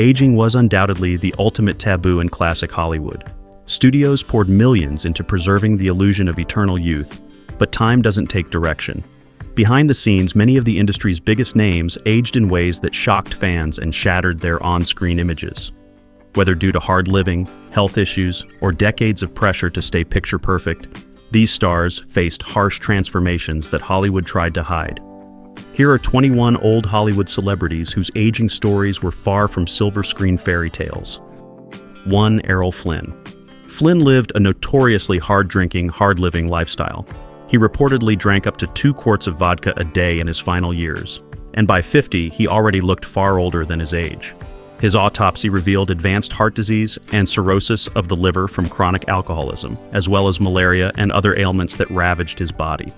Aging was undoubtedly the ultimate taboo in classic Hollywood. Studios poured millions into preserving the illusion of eternal youth, but time doesn't take direction. Behind the scenes, many of the industry's biggest names aged in ways that shocked fans and shattered their on-screen images. Whether due to hard living, health issues, or decades of pressure to stay picture perfect, these stars faced harsh transformations that Hollywood tried to hide. Here are 21 old Hollywood celebrities whose aging stories were far from silver screen fairy tales. 1. Errol Flynn. Flynn lived a notoriously hard-drinking, hard-living lifestyle. He reportedly drank up to 2 quarts of vodka a day in his final years, and by 50, he already looked far older than his age. His autopsy revealed advanced heart disease and cirrhosis of the liver from chronic alcoholism, as well as malaria and other ailments that ravaged his body.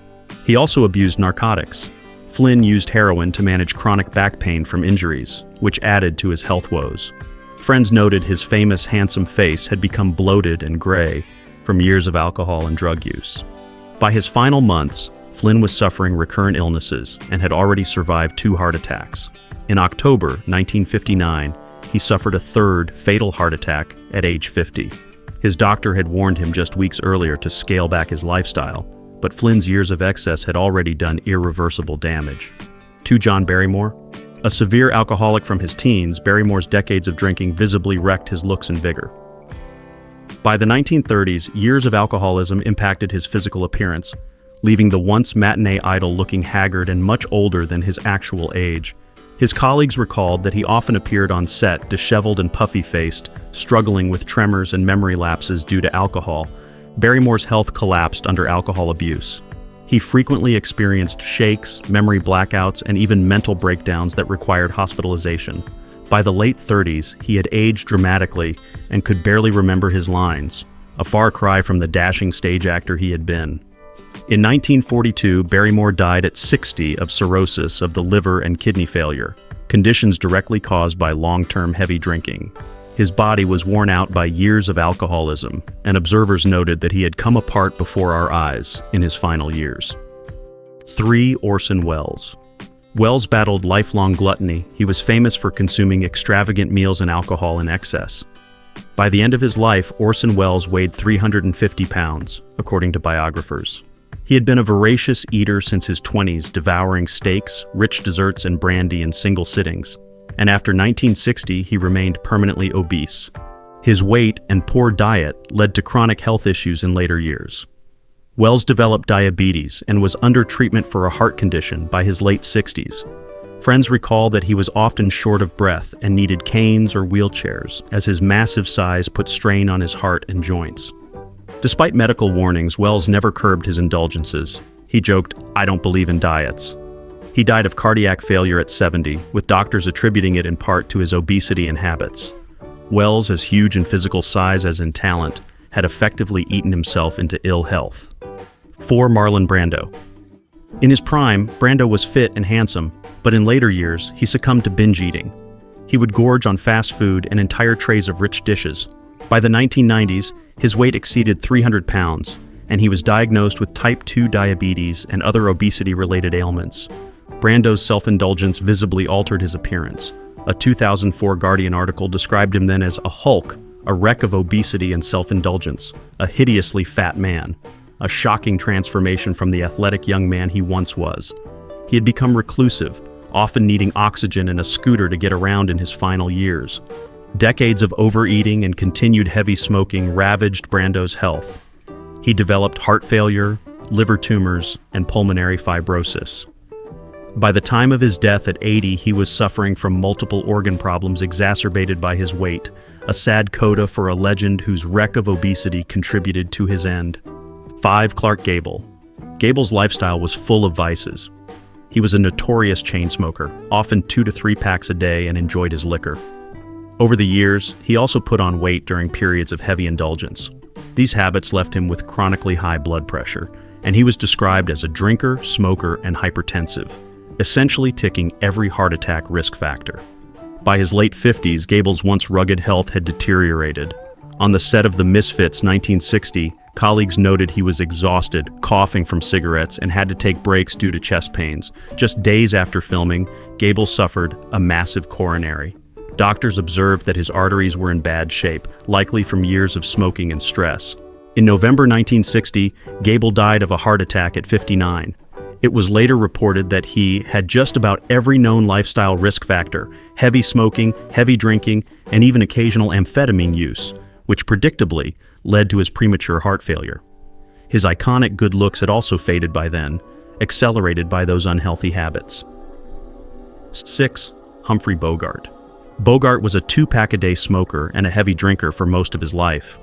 He also abused narcotics. Flynn used heroin to manage chronic back pain from injuries, which added to his health woes. Friends noted his famous handsome face had become bloated and gray from years of alcohol and drug use. By his final months, Flynn was suffering recurrent illnesses and had already survived 2 heart attacks. In October 1959, he suffered a 3rd fatal heart attack at age 50. His doctor had warned him just weeks earlier to scale back his lifestyle, but Flynn's years of excess had already done irreversible damage. 2. John Barrymore. A severe alcoholic from his teens, Barrymore's decades of drinking visibly wrecked his looks and vigor. By the 1930s, years of alcoholism impacted his physical appearance, leaving the once matinee idol looking haggard and much older than his actual age. His colleagues recalled that he often appeared on set disheveled and puffy-faced, struggling with tremors and memory lapses due to alcohol. Barrymore's health collapsed under alcohol abuse. He frequently experienced shakes, memory blackouts, and even mental breakdowns that required hospitalization. By the late 30s, he had aged dramatically and could barely remember his lines, a far cry from the dashing stage actor he had been. In 1942, Barrymore died at 60 of cirrhosis of the liver and kidney failure, conditions directly caused by long-term heavy drinking. His body was worn out by years of alcoholism, and observers noted that he had come apart before our eyes in his final years. 3. Orson Wells. Wells battled lifelong gluttony. He was famous for consuming extravagant meals and alcohol in excess. By the end of his life, Orson Wells weighed 350 pounds, according to biographers. He had been a voracious eater since his 20s, devouring steaks, rich desserts, and brandy in single sittings. And after 1960, he remained permanently obese. His weight and poor diet led to chronic health issues in later years. Wells developed diabetes and was under treatment for a heart condition by his late 60s. Friends recall that he was often short of breath and needed canes or wheelchairs, as his massive size put strain on his heart and joints. Despite medical warnings, Wells never curbed his indulgences. He joked, "I don't believe in diets." He died of cardiac failure at 70, with doctors attributing it in part to his obesity and habits. Wells, as huge in physical size as in talent, had effectively eaten himself into ill health. 4. Marlon Brando. In his prime, Brando was fit and handsome, but in later years, he succumbed to binge eating. He would gorge on fast food and entire trays of rich dishes. By the 1990s, his weight exceeded 300 pounds, and he was diagnosed with type 2 diabetes and other obesity-related ailments. Brando's self-indulgence visibly altered his appearance. A 2004 Guardian article described him then as a hulk, a wreck of obesity and self-indulgence, a hideously fat man, a shocking transformation from the athletic young man he once was. He had become reclusive, often needing oxygen and a scooter to get around in his final years. Decades of overeating and continued heavy smoking ravaged Brando's health. He developed heart failure, liver tumors, and pulmonary fibrosis. By the time of his death at 80, he was suffering from multiple organ problems exacerbated by his weight, a sad coda for a legend whose wreck of obesity contributed to his end. 5. Clark Gable. Gable's lifestyle was full of vices. He was a notorious chain smoker, often 2 to 3 packs a day, and enjoyed his liquor. Over the years, he also put on weight during periods of heavy indulgence. These habits left him with chronically high blood pressure, and he was described as a drinker, smoker, and hypertensive, essentially ticking every heart attack risk factor. By his late 50s, Gable's once rugged health had deteriorated. On the set of The Misfits 1960, colleagues noted he was exhausted, coughing from cigarettes, and had to take breaks due to chest pains. Just days after filming, Gable suffered a massive coronary. Doctors observed that his arteries were in bad shape, likely from years of smoking and stress. In November 1960, Gable died of a heart attack at 59. It was later reported that he had just about every known lifestyle risk factor: heavy smoking, heavy drinking, and even occasional amphetamine use, which predictably led to his premature heart failure. His iconic good looks had also faded by then, accelerated by those unhealthy habits. 6. Humphrey Bogart. Bogart was a 2-pack-a-day smoker and a heavy drinker for most of his life.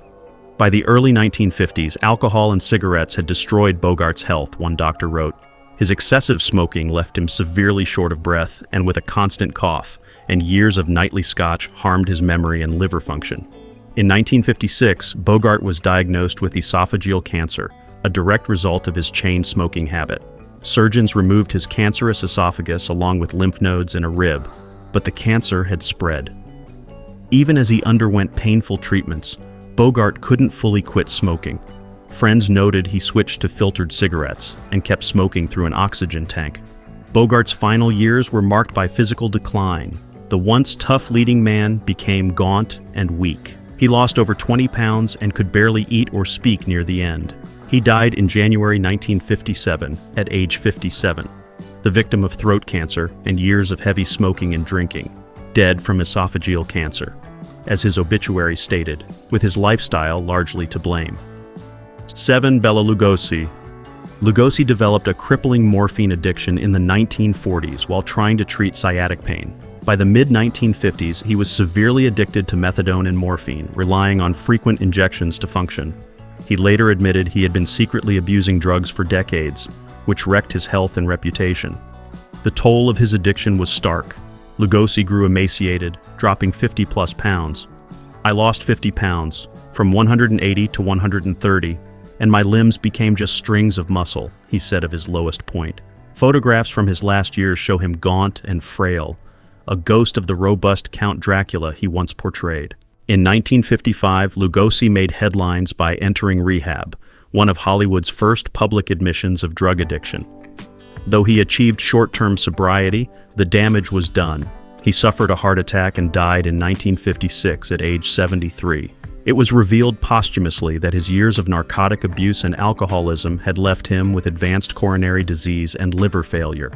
By the early 1950s, alcohol and cigarettes had destroyed Bogart's health, one doctor wrote. His excessive smoking left him severely short of breath and with a constant cough, and years of nightly scotch harmed his memory and liver function. In 1956, Bogart was diagnosed with esophageal cancer, a direct result of his chain smoking habit. Surgeons removed his cancerous esophagus along with lymph nodes and a rib, but the cancer had spread. Even as he underwent painful treatments, Bogart couldn't fully quit smoking. Friends noted he switched to filtered cigarettes and kept smoking through an oxygen tank. Bogart's final years were marked by physical decline. The once tough leading man became gaunt and weak. He lost over 20 pounds and could barely eat or speak near the end. He died in January 1957 at age 57, the victim of throat cancer and years of heavy smoking and drinking, dead from esophageal cancer, as his obituary stated, with his lifestyle largely to blame. 7. Bela Lugosi. Lugosi developed a crippling morphine addiction in the 1940s while trying to treat sciatic pain. By the mid-1950s, he was severely addicted to methadone and morphine, relying on frequent injections to function. He later admitted he had been secretly abusing drugs for decades, which wrecked his health and reputation. The toll of his addiction was stark. Lugosi grew emaciated, dropping 50-plus pounds. "I lost 50 pounds, from 180 to 130, and my limbs became just strings of muscle," he said of his lowest point. Photographs from his last years show him gaunt and frail, a ghost of the robust Count Dracula he once portrayed. In 1955, Lugosi made headlines by entering rehab, one of Hollywood's first public admissions of drug addiction. Though he achieved short-term sobriety, the damage was done. He suffered a heart attack and died in 1956 at age 73. It was revealed posthumously that his years of narcotic abuse and alcoholism had left him with advanced coronary disease and liver failure.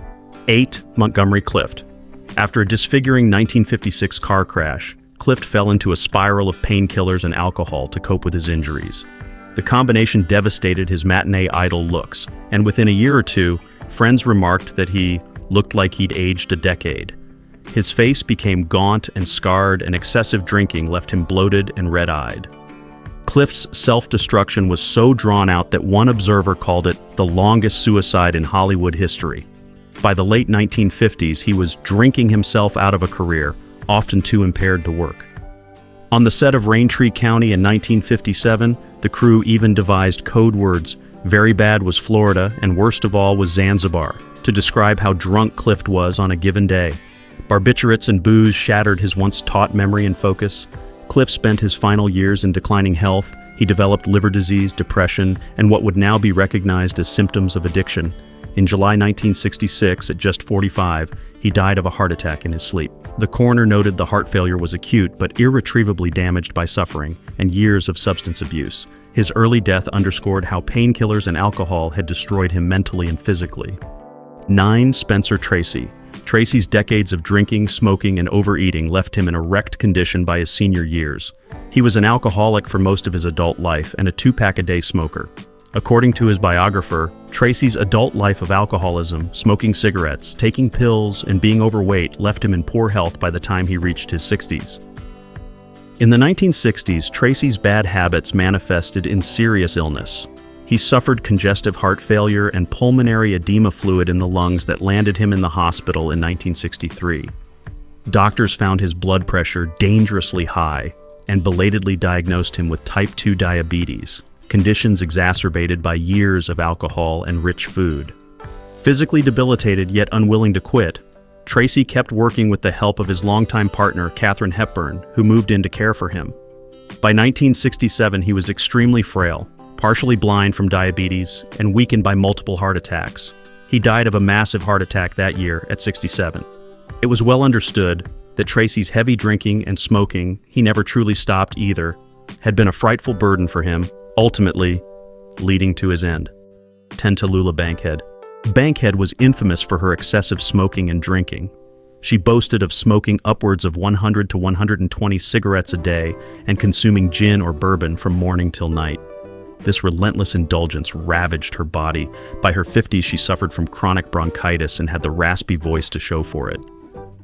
8. Montgomery Clift. After a disfiguring 1956 car crash, Clift fell into a spiral of painkillers and alcohol to cope with his injuries. The combination devastated his matinee idol looks, and within a year or two, friends remarked that he looked like he'd aged a decade. His face became gaunt and scarred, and excessive drinking left him bloated and red-eyed. Clift's self-destruction was so drawn out that one observer called it the longest suicide in Hollywood history. By the late 1950s, he was drinking himself out of a career, often too impaired to work. On the set of Raintree County in 1957, the crew even devised code words. Very bad was Florida, and worst of all was Zanzibar, to describe how drunk Clift was on a given day. Barbiturates and booze shattered his once taut memory and focus. Clift spent his final years in declining health. He developed liver disease, depression, and what would now be recognized as symptoms of addiction. In July 1966, at just 45, he died of a heart attack in his sleep. The coroner noted the heart failure was acute but irretrievably damaged by suffering and years of substance abuse. His early death underscored how painkillers and alcohol had destroyed him mentally and physically. 9. Spencer Tracy. Tracy's decades of drinking, smoking, and overeating left him in a wrecked condition by his senior years. He was an alcoholic for most of his adult life and a 2-pack-a-day smoker. According to his biographer, Tracy's adult life of alcoholism, smoking cigarettes, taking pills, and being overweight left him in poor health by the time he reached his 60s. In the 1960s, Tracy's bad habits manifested in serious illness. He suffered congestive heart failure and pulmonary edema fluid in the lungs that landed him in the hospital in 1963. Doctors found his blood pressure dangerously high and belatedly diagnosed him with type 2 diabetes, conditions exacerbated by years of alcohol and rich food. Physically debilitated yet unwilling to quit, Tracy kept working with the help of his longtime partner, Katharine Hepburn, who moved in to care for him. By 1967, he was extremely frail, partially blind from diabetes, and weakened by multiple heart attacks. He died of a massive heart attack that year at 67. It was well understood that Tracy's heavy drinking and smoking, he never truly stopped either, had been a frightful burden for him, ultimately leading to his end. 10. Tallulah Bankhead. Bankhead was infamous for her excessive smoking and drinking. She boasted of smoking upwards of 100 to 120 cigarettes a day and consuming gin or bourbon from morning till night. This relentless indulgence ravaged her body. By her 50s, she suffered from chronic bronchitis and had the raspy voice to show for it.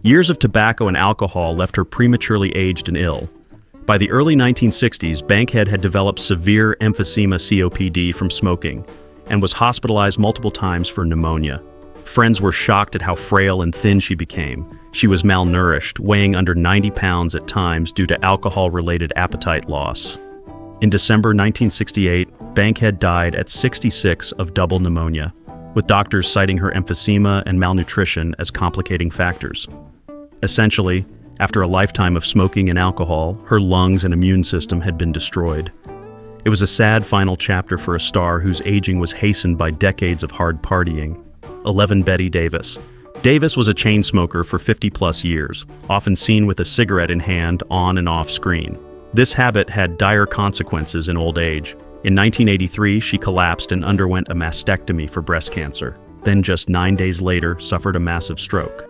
Years of tobacco and alcohol left her prematurely aged and ill. By the early 1960s, Bankhead had developed severe emphysema COPD from smoking and was hospitalized multiple times for pneumonia. Friends were shocked at how frail and thin she became. She was malnourished, weighing under 90 pounds at times due to alcohol-related appetite loss. In December 1968, Bankhead died at 66 of double pneumonia, with doctors citing her emphysema and malnutrition as complicating factors. Essentially, after a lifetime of smoking and alcohol, her lungs and immune system had been destroyed. It was a sad final chapter for a star whose aging was hastened by decades of hard partying. 11. Bette Davis. Davis was a chain smoker for 50-plus years, often seen with a cigarette in hand on and off screen. This habit had dire consequences in old age. In 1983, she collapsed and underwent a mastectomy for breast cancer, then just 9 days later suffered a massive stroke.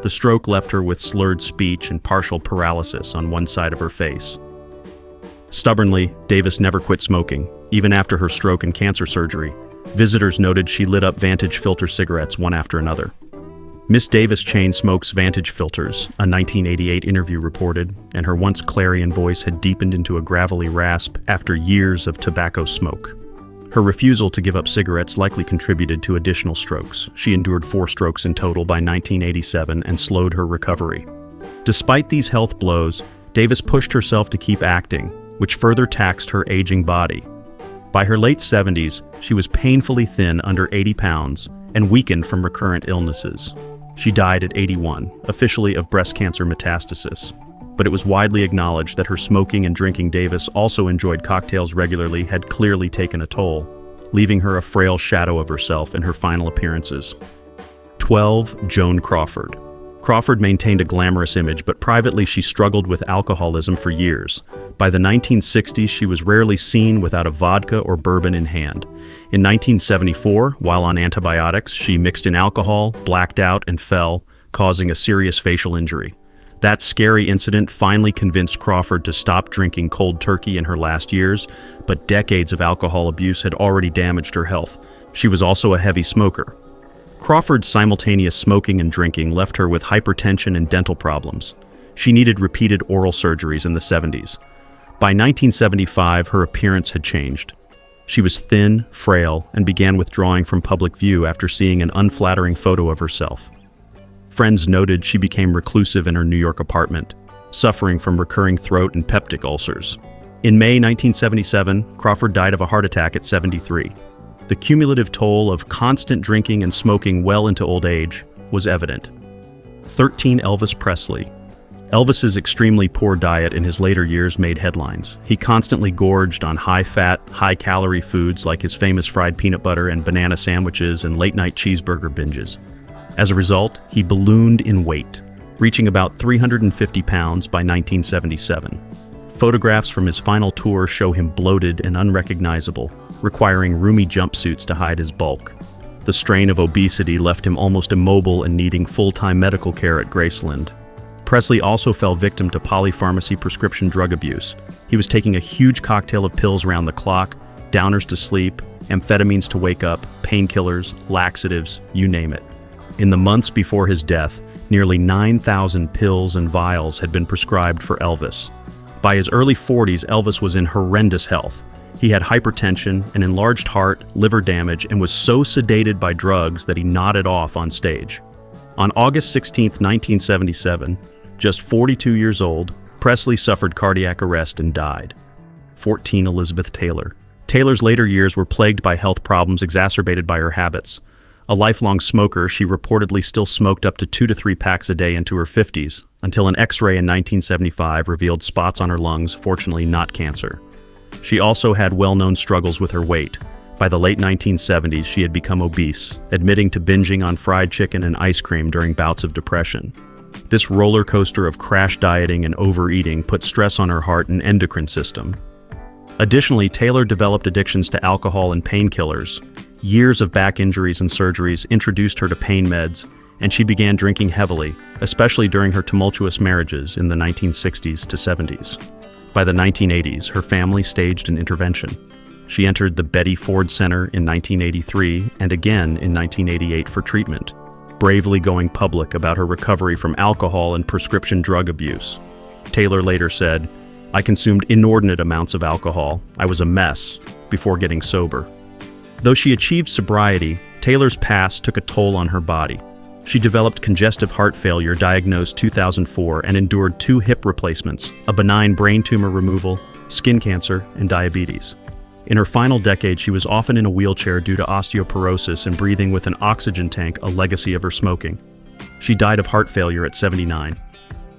The stroke left her with slurred speech and partial paralysis on one side of her face. Stubbornly, Davis never quit smoking, even after her stroke and cancer surgery. Visitors noted she lit up Vantage filter cigarettes one after another. Miss Davis chain smokes Vantage filters, a 1988 interview reported, and her once clarion voice had deepened into a gravelly rasp after years of tobacco smoke. Her refusal to give up cigarettes likely contributed to additional strokes. She endured 4 strokes in total by 1987 and slowed her recovery. Despite these health blows, Davis pushed herself to keep acting, which further taxed her aging body. By her late 70s, she was painfully thin, under 80 pounds, and weakened from recurrent illnesses. She died at 81, officially of breast cancer metastasis. But it was widely acknowledged that her smoking and drinking Davis also enjoyed cocktails regularly had clearly taken a toll, leaving her a frail shadow of herself in her final appearances. 12. Joan Crawford. Crawford maintained a glamorous image, but privately she struggled with alcoholism for years. By the 1960s, she was rarely seen without a vodka or bourbon in hand. In 1974, while on antibiotics, she mixed in alcohol, blacked out, and fell, causing a serious facial injury. That scary incident finally convinced Crawford to stop drinking cold turkey in her last years, but decades of alcohol abuse had already damaged her health. She was also a heavy smoker. Crawford's simultaneous smoking and drinking left her with hypertension and dental problems. She needed repeated oral surgeries in the 70s. By 1975, her appearance had changed. She was thin, frail, and began withdrawing from public view after seeing an unflattering photo of herself. Friends noted she became reclusive in her New York apartment, suffering from recurring throat and peptic ulcers. In May 1977, Crawford died of a heart attack at 73. The cumulative toll of constant drinking and smoking well into old age was evident. 13. Elvis Presley. Elvis's extremely poor diet in his later years made headlines. He constantly gorged on high-fat, high-calorie foods like his famous fried peanut butter and banana sandwiches and late-night cheeseburger binges. As a result, he ballooned in weight, reaching about 350 pounds by 1977. Photographs from his final tour show him bloated and unrecognizable, requiring roomy jumpsuits to hide his bulk. The strain of obesity left him almost immobile and needing full-time medical care at Graceland. Presley also fell victim to polypharmacy prescription drug abuse. He was taking a huge cocktail of pills around the clock, downers to sleep, amphetamines to wake up, painkillers, laxatives, you name it. In the months before his death, nearly 9,000 pills and vials had been prescribed for Elvis. By his early 40s, Elvis was in horrendous health. He had hypertension, an enlarged heart, liver damage, and was so sedated by drugs that he nodded off on stage. On August 16, 1977, just 42 years old, Presley suffered cardiac arrest and died. 14. Elizabeth Taylor. Taylor's later years were plagued by health problems exacerbated by her habits. A lifelong smoker, she reportedly still smoked up to 2 to 3 packs a day into her 50s, until an X-ray in 1975 revealed spots on her lungs, fortunately not cancer. She also had well-known struggles with her weight. By the late 1970s, she had become obese, admitting to binging on fried chicken and ice cream during bouts of depression. This roller coaster of crash dieting and overeating put stress on her heart and endocrine system. Additionally, Taylor developed addictions to alcohol and painkillers. Years of back injuries and surgeries introduced her to pain meds, and she began drinking heavily, especially during her tumultuous marriages in the 1960s to 70s. By the 1980s, her family staged an intervention. She entered the Betty Ford Center in 1983 and again in 1988 for treatment, bravely going public about her recovery from alcohol and prescription drug abuse. Taylor later said, "I consumed inordinate amounts of alcohol. I was a mess before getting sober." Though she achieved sobriety, Taylor's past took a toll on her body. She developed congestive heart failure diagnosed 2004 and endured 2 hip replacements, a benign brain tumor removal, skin cancer, and diabetes. In her final decade, she was often in a wheelchair due to osteoporosis and breathing with an oxygen tank, a legacy of her smoking. She died of heart failure at 79.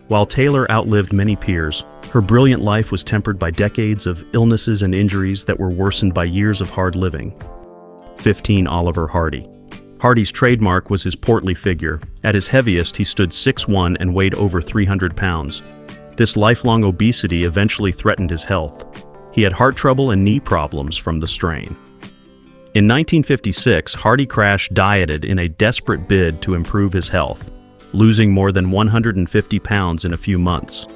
While Taylor outlived many peers, her brilliant life was tempered by decades of illnesses and injuries that were worsened by years of hard living. 15. Oliver Hardy. Hardy's trademark was his portly figure. At his heaviest, he stood 6'1" and weighed over 300 pounds. This lifelong obesity eventually threatened his health. He had heart trouble and knee problems from the strain. In 1956, Hardy crash dieted in a desperate bid to improve his health, losing more than 150 pounds in a few months.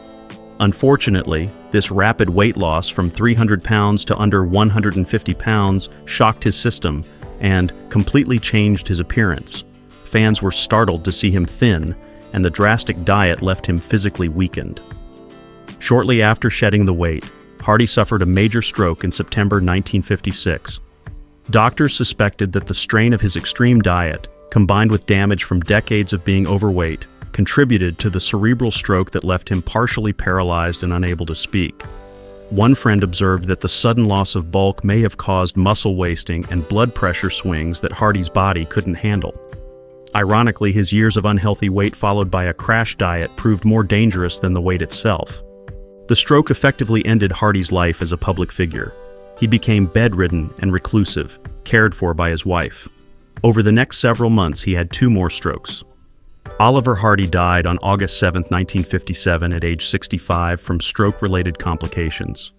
Unfortunately, this rapid weight loss from 300 pounds to under 150 pounds shocked his system and completely changed his appearance. Fans were startled to see him thin, and the drastic diet left him physically weakened. Shortly after shedding the weight, Hardy suffered a major stroke in September 1956. Doctors suspected that the strain of his extreme diet, combined with damage from decades of being overweight, contributed to the cerebral stroke that left him partially paralyzed and unable to speak. One friend observed that the sudden loss of bulk may have caused muscle wasting and blood pressure swings that Hardy's body couldn't handle. Ironically, his years of unhealthy weight followed by a crash diet proved more dangerous than the weight itself. The stroke effectively ended Hardy's life as a public figure. He became bedridden and reclusive, cared for by his wife. Over the next several months, he had 2 more strokes. Oliver Hardy died on August 7, 1957 at age 65 from stroke-related complications.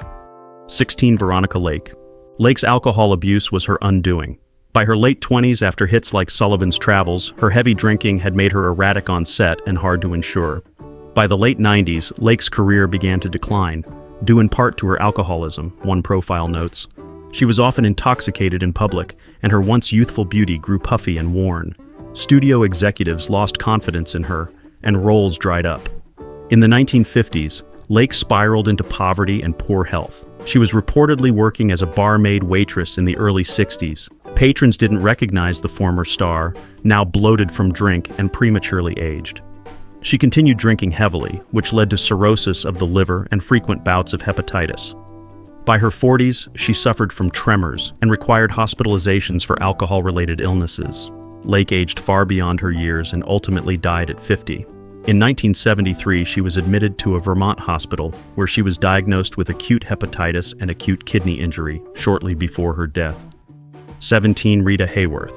16. Veronica Lake. Lake's alcohol abuse was her undoing. By her late 20s, after hits like Sullivan's Travels, her heavy drinking had made her erratic on set and hard to insure. By the late 90s, Lake's career began to decline, due in part to her alcoholism, one profile notes. She was often intoxicated in public, and her once youthful beauty grew puffy and worn. Studio executives lost confidence in her, and roles dried up. In the 1950s, Lake spiraled into poverty and poor health. She was reportedly working as a barmaid waitress in the early 60s. Patrons didn't recognize the former star, now bloated from drink and prematurely aged. She continued drinking heavily, which led to cirrhosis of the liver and frequent bouts of hepatitis. By her 40s, she suffered from tremors and required hospitalizations for alcohol-related illnesses. Lake aged far beyond her years and ultimately died at 50. In 1973, she was admitted to a Vermont hospital where she was diagnosed with acute hepatitis and acute kidney injury shortly before her death. 17. Rita Hworth.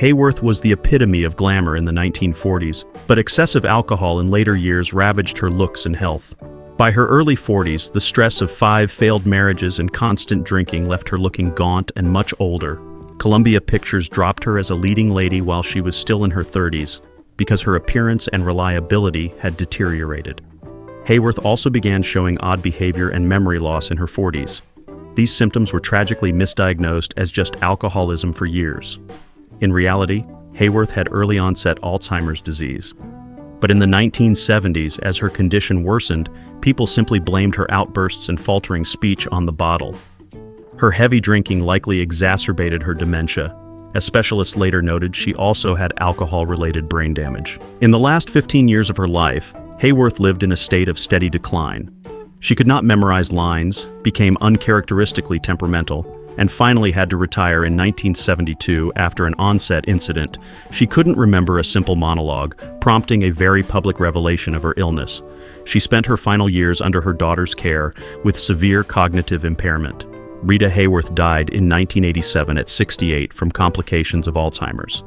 Hworth was the epitome of glamour in the 1940s, but excessive alcohol in later years ravaged her looks and health. By her early 40s, the stress of 5 failed marriages and constant drinking left her looking gaunt and much older. Columbia Pictures dropped her as a leading lady while she was still in her 30s because her appearance and reliability had deteriorated. Hworth also began showing odd behavior and memory loss in her 40s. These symptoms were tragically misdiagnosed as just alcoholism for years. In reality, Hworth had early-onset Alzheimer's disease. But in the 1970s, as her condition worsened, people simply blamed her outbursts and faltering speech on the bottle. Her heavy drinking likely exacerbated her dementia. As specialists later noted, she also had alcohol-related brain damage. In the last 15 years of her life, Hworth lived in a state of steady decline. She could not memorize lines, became uncharacteristically temperamental, and finally had to retire in 1972 after an on-set incident. She couldn't remember a simple monologue, prompting a very public revelation of her illness. She spent her final years under her daughter's care with severe cognitive impairment. Rita Hworth died in 1987 at 68 from complications of Alzheimer's.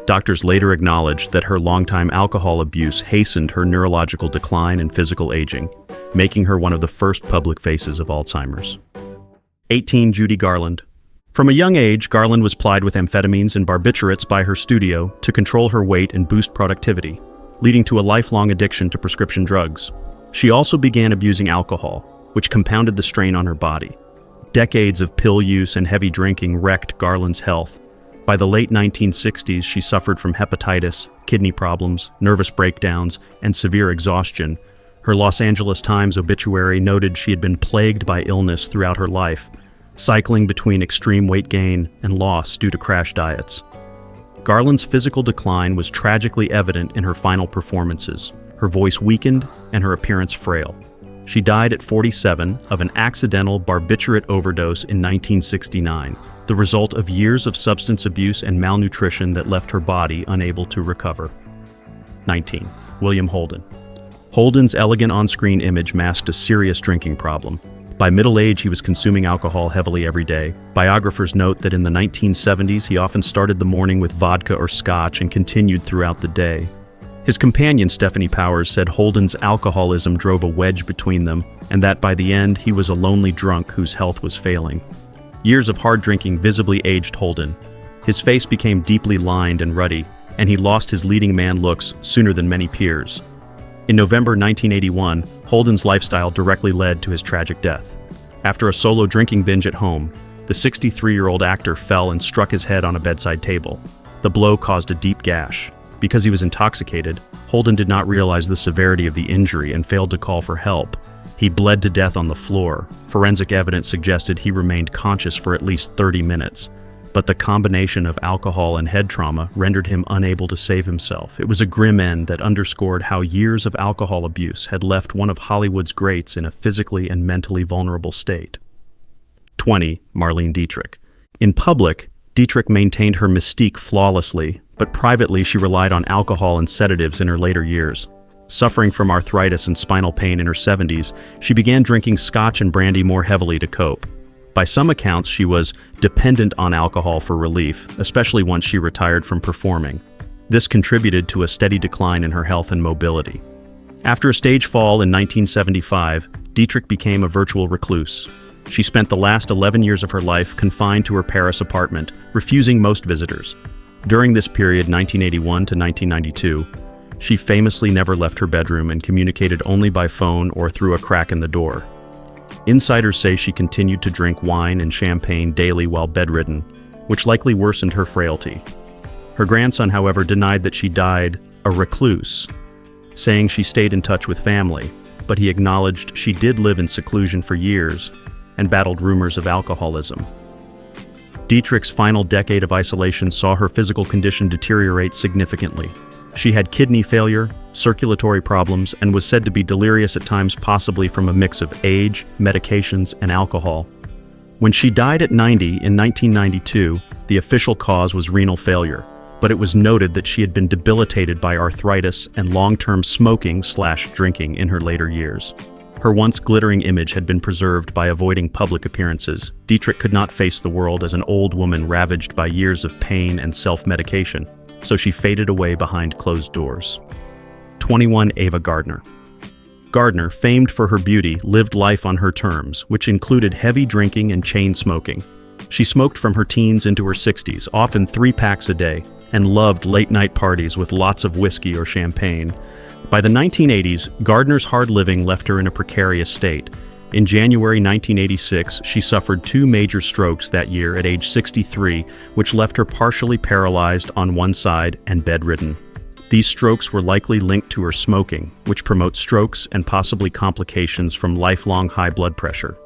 Doctors later acknowledged that her longtime alcohol abuse hastened her neurological decline and physical aging, making her one of the first public faces of Alzheimer's. 18. Judy Garland. From a young age, Garland was plied with amphetamines and barbiturates by her studio to control her weight and boost productivity, leading to a lifelong addiction to prescription drugs. She also began abusing alcohol, which compounded the strain on her body. Decades of pill use and heavy drinking wrecked Garland's health. By the late 1960s, she suffered from hepatitis, kidney problems, nervous breakdowns, and severe exhaustion. Her Los Angeles Times obituary noted she had been plagued by illness throughout her life, cycling between extreme weight gain and loss due to crash diets. Garland's physical decline was tragically evident in her final performances. Her voice weakened and her appearance frail. She died at 47 of an accidental barbiturate overdose in 1969, the result of years of substance abuse and malnutrition that left her body unable to recover. 19. William Holden. Holden's elegant on-screen image masked a serious drinking problem. By middle age, he was consuming alcohol heavily every day. Biographers note that in the 1970s, he often started the morning with vodka or scotch and continued throughout the day. His companion, Stephanie Powers, said Holden's alcoholism drove a wedge between them, and that by the end, he was a lonely drunk whose health was failing. Years of hard drinking visibly aged Holden. His face became deeply lined and ruddy, and he lost his leading man looks sooner than many peers. In November 1981, Holden's lifestyle directly led to his tragic death. After a solo drinking binge at home, the 63-year-old actor fell and struck his head on a bedside table. The blow caused a deep gash. Because he was intoxicated, Holden did not realize the severity of the injury and failed to call for help. He bled to death on the floor. Forensic evidence suggested he remained conscious for at least 30 minutes. But the combination of alcohol and head trauma rendered him unable to save himself. It was a grim end that underscored how years of alcohol abuse had left one of Hollywood's greats in a physically and mentally vulnerable state. 20. Marlene Dietrich. In public, Dietrich maintained her mystique flawlessly, but privately she relied on alcohol and sedatives in her later years. Suffering from arthritis and spinal pain in her 70s, she began drinking scotch and brandy more heavily to cope. By some accounts, she was dependent on alcohol for relief, especially once she retired from performing. This contributed to a steady decline in her health and mobility. After a stage fall in 1975, Dietrich became a virtual recluse. She spent the last 11 years of her life confined to her Paris apartment, refusing most visitors. During this period, 1981 to 1992, she famously never left her bedroom and communicated only by phone or through a crack in the door. Insiders say she continued to drink wine and champagne daily while bedridden, which likely worsened her frailty. Her grandson, however, denied that she died a recluse, saying she stayed in touch with family, but he acknowledged she did live in seclusion for years and battled rumors of alcoholism. Dietrich's final decade of isolation saw her physical condition deteriorate significantly. She had kidney failure, circulatory problems, and was said to be delirious at times, possibly from a mix of age, medications, and alcohol. When she died at 90 in 1992, the official cause was renal failure, but it was noted that she had been debilitated by arthritis and long-term smoking/drinking in her later years. Her once glittering image had been preserved by avoiding public appearances. Dietrich could not face the world as an old woman ravaged by years of pain and self-medication, so she faded away behind closed doors. 21. Ava Gardner. Gardner, famed for her beauty, lived life on her terms, which included heavy drinking and chain smoking. She smoked from her teens into her 60s, often 3 packs a day, and loved late-night parties with lots of whiskey or champagne. By the 1980s, Gardner's hard living left her in a precarious state. In January 1986, she suffered 2 major strokes that year at age 63, which left her partially paralyzed on one side and bedridden. These strokes were likely linked to her smoking, which promotes strokes and possibly complications from lifelong high blood pressure.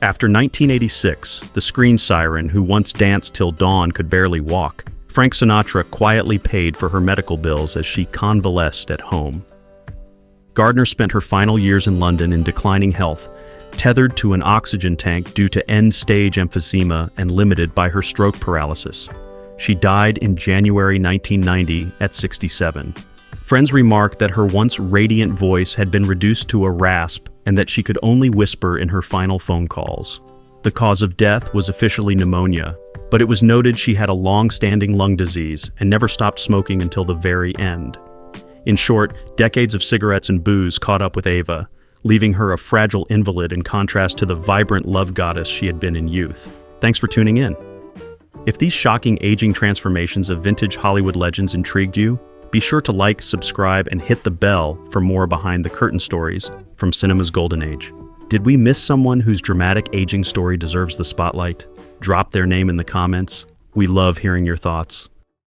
After 1986, the screen siren who once danced till dawn could barely walk, Frank Sinatra quietly paid for her medical bills as she convalesced at home. Gardner spent her final years in London in declining health, tethered to an oxygen tank due to end-stage emphysema and limited by her stroke paralysis. She died in January 1990 at 67. Friends remarked that her once radiant voice had been reduced to a rasp and that she could only whisper in her final phone calls. The The cause of death was officially pneumonia, but it was noted she had a long-standing lung disease and never stopped smoking until the very end. In short, decades of cigarettes and booze caught up with Ava, leaving her a fragile invalid in contrast to the vibrant love goddess she had been in youth. Thanks for tuning in. If these shocking aging transformations of vintage Hollywood legends intrigued you, be sure to like, subscribe, and hit the bell for more behind-the-curtain stories from cinema's golden age. Did we miss someone whose dramatic aging story deserves the spotlight? Drop their name in the comments. We love hearing your thoughts.